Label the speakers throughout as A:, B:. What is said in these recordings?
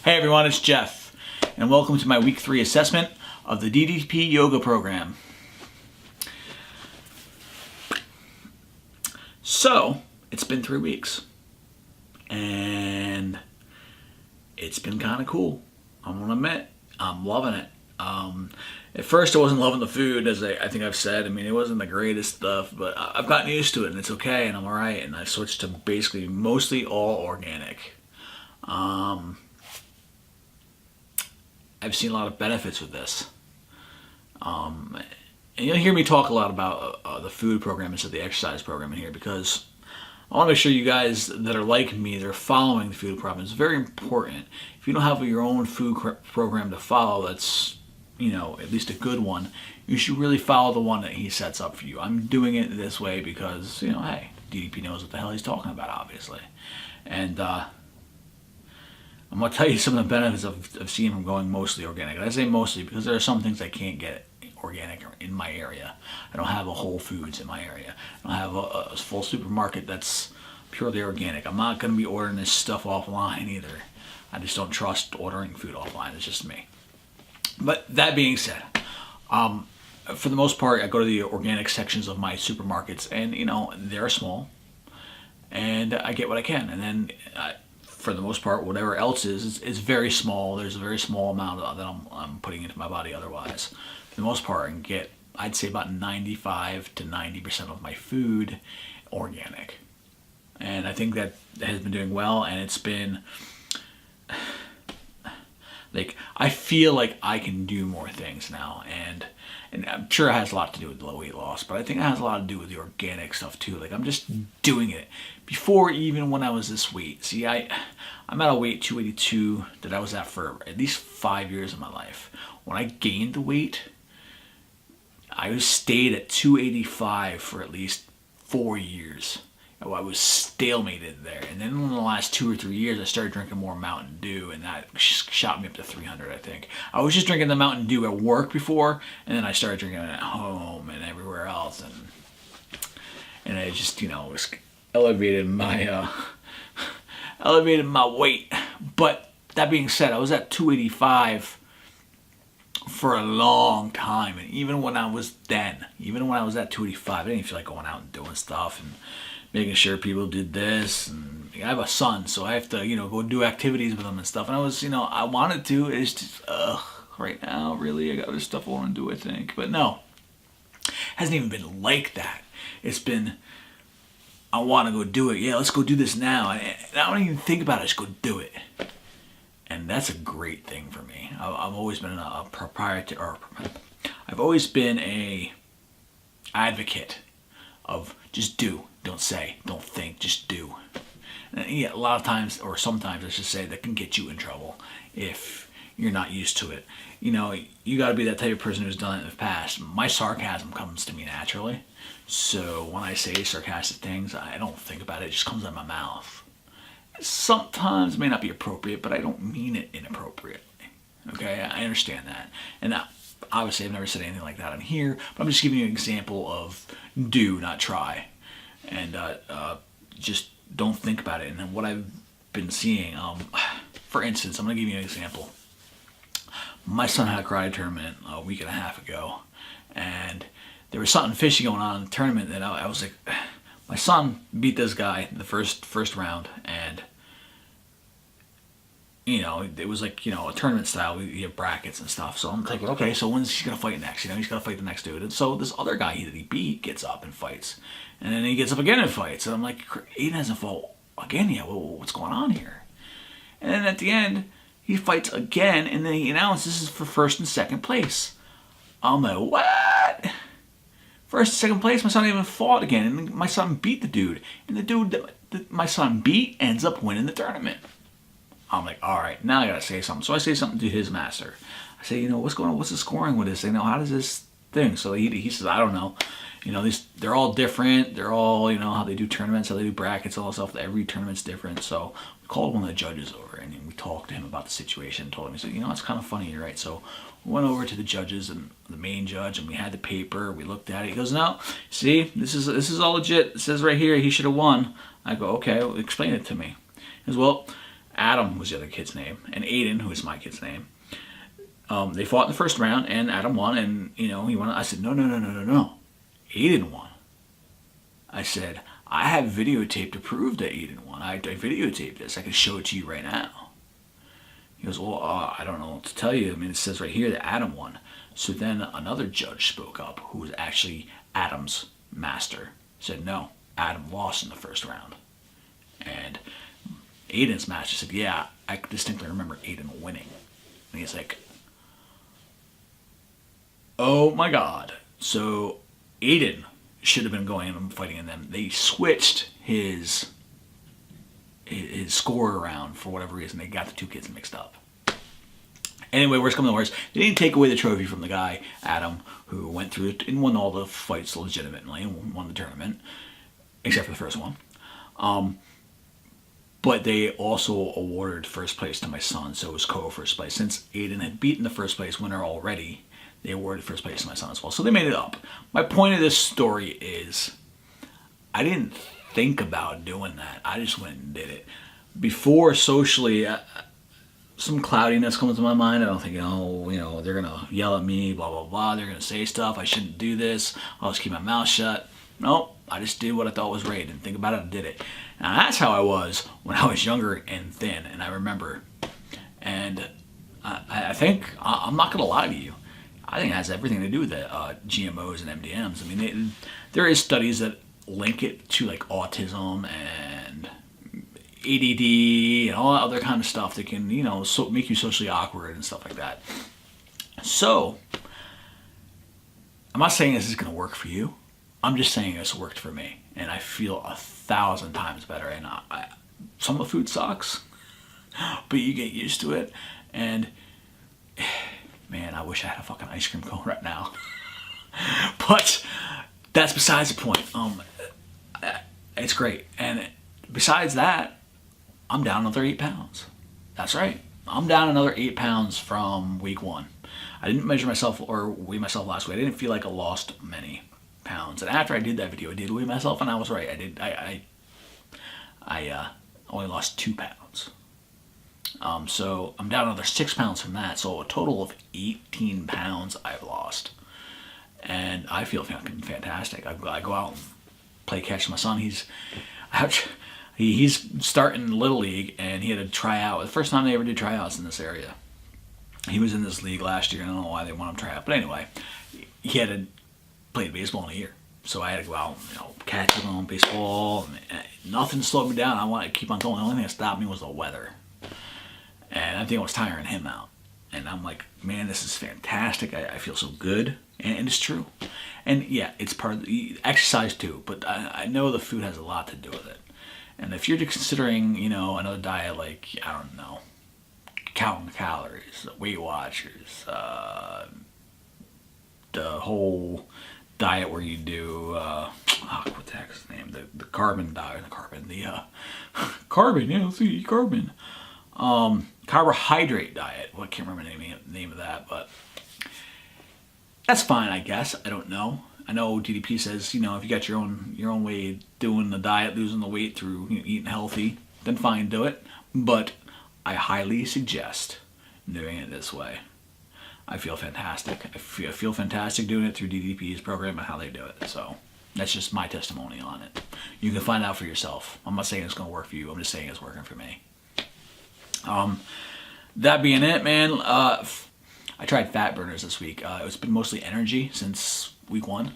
A: Hey everyone, it's Jeff, and welcome to my week 3 assessment of the DDP Yoga program. So, it's been 3 weeks, and it's been kind of cool. I'm gonna admit, I'm loving it. At first I wasn't loving the food, as I think I've said. I mean, it wasn't the greatest stuff, but I've gotten used to it, and it's okay, and I'm alright, and I switched to basically mostly all organic. I've seen a lot of benefits with this. And you'll hear me talk a lot about the food program instead of the exercise program in here, because I want to make sure you guys that are like me, that are following the food program. It's very important. If you don't have your own food program to follow that's, at least a good one, you should really follow the one that he sets up for you. I'm doing it this way because, hey, DDP knows what the hell he's talking about, obviously. And I'm going to tell you some of the benefits of seeing from going mostly organic. And I say mostly because there are some things I can't get organic in my area. I don't have a Whole Foods in my area. I don't have a full supermarket that's purely organic. I'm not going to be ordering this stuff offline either. I just don't trust ordering food offline. It's just me. But that being said, for the most part, I go to the organic sections of my supermarkets, and they're small, and I get what I can. And then for the most part, whatever else is very small. There's a very small amount that I'm putting into my body otherwise. For the most part, I can get, I'd say, about 95 to 90% of my food organic. And I think that has been doing well, and it's been, like, I feel like I can do more things now, and I'm sure it has a lot to do with the weight loss, but I think it has a lot to do with the organic stuff too. Like, I'm just doing it. Before, even when I was this weight, see, I'm at a weight 282 that I was at for at least 5 years of my life. When I gained the weight, I stayed at 285 for at least 4 years. I was stalemated there. And then in the last 2 or 3 years, I started drinking more Mountain Dew, and that shot me up to 300, I think. I was just drinking the Mountain Dew at work before, and then I started drinking it at home and everywhere else. And it just, was elevated my weight. But that being said, I was at 285 for a long time. And even when I was at 285, I didn't feel like going out and doing stuff and making sure people did this. And I have a son, so I have to, go do activities with him and stuff. And I was, I wanted to. It's just, right now, really, I got other stuff I want to do, I think. But no, it hasn't even been like that. It's been, I want to go do it. Yeah, let's go do this now. And I don't even think about it. Just go do it. And that's a great thing for me. I've always been a I've always been a advocate of just do. Don't say, don't think, just do. And yeah, a lot of times, or sometimes I should say, that can get you in trouble if you're not used to it. You got to be that type of person who's done it in the past. My sarcasm comes to me naturally. So when I say sarcastic things, I don't think about it. It just comes out of my mouth. Sometimes it may not be appropriate, but I don't mean it inappropriately. Okay, I understand that. And obviously I've never said anything like that on here, but I'm just giving you an example of do, not try. And just don't think about it. And then what I've been seeing, for instance, I'm going to give you an example. My son had a karate tournament a week and a half ago, and there was something fishy going on in the tournament that I was like, my son beat this guy in the first round, and it was like, a tournament style. We have brackets and stuff. So I'm thinking, okay, so when's he going to fight next? He's going to fight the next dude. And so this other guy that he beat gets up and fights. And then he gets up again and fights. And I'm like, Aiden hasn't fought again yet. What's going on here? And then at the end, he fights again, and then he announces this is for first and second place. I'm like, what? First and second place? My son even fought again. And my son beat the dude. And the dude that my son beat ends up winning the tournament. I'm like, all right, now I gotta say something. So I say something to his master. I say, what's going on? What's the scoring with this? How does this thing? So he says, I don't know. They're all different. They're all, how they do tournaments, how they do brackets, all that stuff. Every tournament's different. So we called one of the judges over, and we talked to him about the situation. Told him, he said, it's kind of funny, you're right. So we went over to the judges and the main judge, and we had the paper. We looked at it. He goes, no, see, this is all legit. It says right here he should have won. I go, okay, well, explain it to me. He goes, well, Adam was the other kid's name, and Aiden, who is my kid's name. They fought in the first round, and Adam won, and he won. I said, no. Aiden won. I said, I have videotape to prove that Aiden won. I videotaped this. I can show it to you right now. He goes, well, I don't know what to tell you. I mean, it says right here that Adam won. So then another judge spoke up, who was actually Adam's master. Said, no, Adam lost in the first round. And Aiden's master said, yeah, I distinctly remember Aiden winning. And he's like, oh my God. So Aiden should have been going and fighting in them. They switched his score around for whatever reason. They got the two kids mixed up. Anyway, worst come to worst, they didn't take away the trophy from the guy, Adam, who went through it and won all the fights legitimately and won the tournament, except for the first one. But they also awarded first place to my son, so it was co-first place. Since Aiden had beaten the first place winner already, they awarded first place to my son as well. So they made it up. My point of this story is, I didn't think about doing that. I just went and did it. Before, socially, some cloudiness comes to my mind. I don't think, they're going to yell at me, blah, blah, blah. They're going to say stuff. I shouldn't do this. I'll just keep my mouth shut. Nope. I just did what I thought was right. Didn't think about it. I did it. Now, that's how I was when I was younger and thin. And I remember. And I think, I'm not going to lie to you, I think it has everything to do with the GMOs and MDMs. I mean, there is studies that link it to like autism and ADD and all that other kind of stuff that can, make you socially awkward and stuff like that. So, I'm not saying this is going to work for you. I'm just saying it's worked for me, and I feel 1,000 times better. And some of the food sucks, but you get used to it. And man, I wish I had a fucking ice cream cone right now. But that's besides the point. It's great. And besides that, I'm down another 8 pounds. That's right. I'm down another 8 pounds from week 1. I didn't measure myself or weigh myself last week. I didn't feel like I lost many pounds. And after I did that video, I did weigh myself, and I was right. I only lost 2 pounds. So I'm down another 6 pounds from that. So a total of 18 pounds I've lost. And I feel fucking fantastic. I go out and play catch with my son. He's starting Little League, and he had to try out. The first time they ever did tryouts in this area. He was in this league last year. I don't know why they want him to try out. But anyway, he had to play baseball in a year. So I had to go out and catch with him, baseball. And nothing slowed me down. I wanted to keep on going. The only thing that stopped me was the weather. And I think I was tiring him out. And I'm like, man, this is fantastic. I feel so good. And it's true. And yeah, it's part of the exercise too. But I know the food has a lot to do with it. And if you're considering, another diet like, I don't know, counting calories, Weight Watchers, the whole diet where you do, what the heck is the name? The carbon diet, carbon. Carbohydrate diet. Well, I can't remember the name of that, but that's fine, I guess. I don't know. I know DDP says, if you got your own way of doing the diet, losing the weight through eating healthy, then fine, do it. But I highly suggest doing it this way. I feel fantastic. I feel fantastic doing it through DDP's program and how they do it. So that's just my testimony on it. You can find out for yourself. I'm not saying it's going to work for you. I'm just saying it's working for me. That being it, man, I tried fat burners this week. It's been mostly energy since week 1.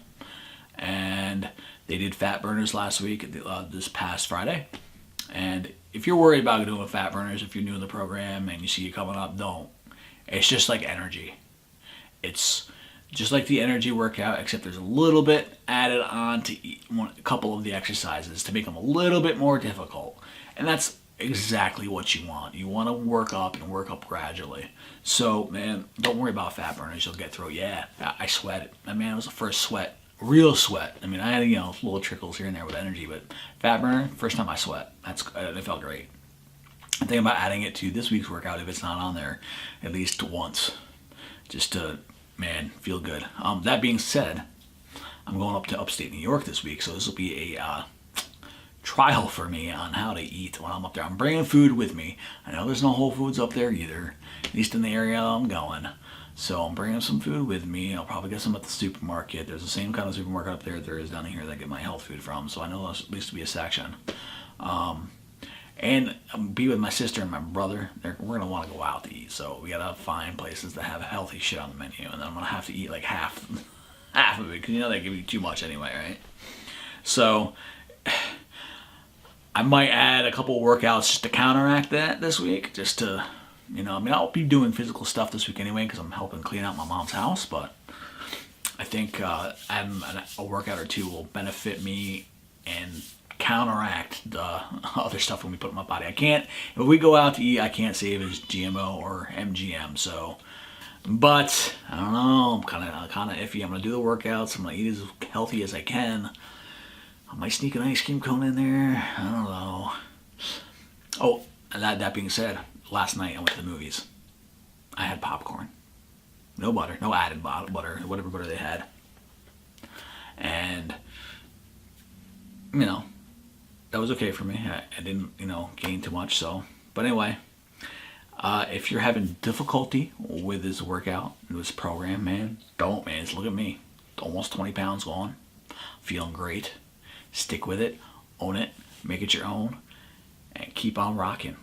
A: And they did fat burners last week, this past Friday. And if you're worried about doing fat burners, if you're new in the program and you see it coming up, don't. It's just like energy. It's just like the energy workout, except there's a little bit added on to a couple of the exercises to make them a little bit more difficult. And that's exactly what you want. You want to work up and work up gradually. So, man, don't worry about fat burners. You'll get through it. Yeah, I sweated. Man, it was the first sweat. Real sweat. I mean, I had, little trickles here and there with energy, but fat burner, first time I sweat. It felt great. I'm thinking about adding it to this week's workout if it's not on there at least once, just to, feel good. That being said, I'm going up to upstate New York this week, so this will be a trial for me on how to eat when I'm up there. I'm bringing food with me. I know there's no Whole Foods up there either, at least in the area I'm going. So I'm bringing some food with me. I'll probably get some at the supermarket. There's the same kind of supermarket up there there is down here that I get my health food from. So I know there's at least be a section. And be with my sister and my brother. We're going to want to go out to eat. So we got to find places that have healthy shit on the menu. And then I'm going to have to eat like half of it. Because you know they give you too much anyway, right? So I might add a couple workouts just to counteract that this week. Just to, you know, I mean, I'll be doing physical stuff this week anyway because I'm helping clean out my mom's house. But I think adding a workout or two will benefit me and counteract the other stuff when we put in my body. I can't, if we go out to eat, I can't say if it's GMO or MGM. So, but I don't know. I'm kind of iffy. I'm gonna do the workouts. I'm gonna eat as healthy as I can. I might sneak an ice cream cone in there. I don't know. Oh, and that being said, last night I went to the movies. I had popcorn. No butter, no added butter, whatever butter they had. And, you know, that was okay for me. I didn't, you know, gain too much. So, but anyway, if you're having difficulty with this workout, this program, man, don't, man. Look at me. Almost 20 pounds gone. Feeling great. Stick with it. Own it. Make it your own. And keep on rocking.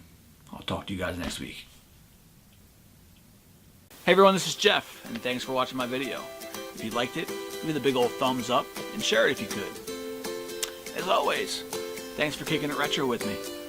A: I'll talk to you guys next week. Hey everyone, this is Jeff, and thanks for watching my video. If you liked it, give me the big old thumbs up and share it if you could. As always, thanks for kicking it retro with me.